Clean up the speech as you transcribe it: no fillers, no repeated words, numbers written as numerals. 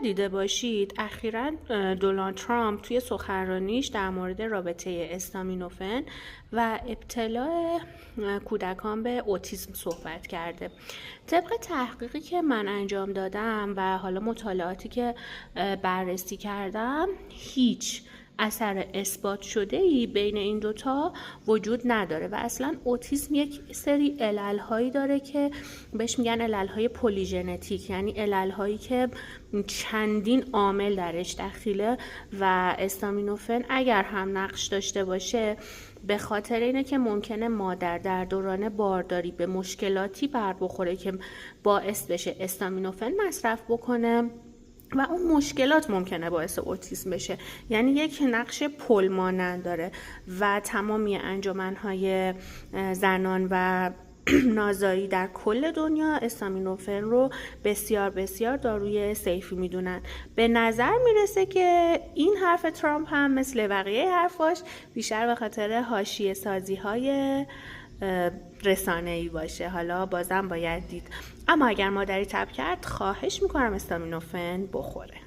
دیده باشید اخیراً دونالد ترامپ توی سخنرانیش در مورد رابطه استامینوفن و ابتلا کودکان به اوتیسم صحبت کرده. طبق تحقیقی که من انجام دادم و حالا مطالعاتی که بررسی کردم، هیچ اثر اثبات شده ای بین این دوتا وجود نداره و اصلا اوتیسم یک سری علل هایی داره که بهش میگن علل های پلیژنتیک، یعنی علل هایی که چندین عامل درش دخیله و استامینوفن اگر هم نقش داشته باشه به خاطر اینه که ممکنه مادر در دوران بارداری به مشکلاتی بر بخوره که باعث بشه استامینوفن مصرف بکنه و اون مشکلات ممکنه باعث اوتیسم بشه. یعنی یک نقش پل مانند داره و تمامی انجمن‌های زنان و نازایی در کل دنیا استامینوفن رو بسیار بسیار داروی سیفی میدونن. به نظر میرسه که این حرف ترامپ هم مثل بقیه حرفاش بیشتر به خاطر حاشیه سازی های رسانه‌ای باشه. حالا بازم باید دید. اما اگر مادری تب کرد خواهش میکنم استامینوفن بخوره.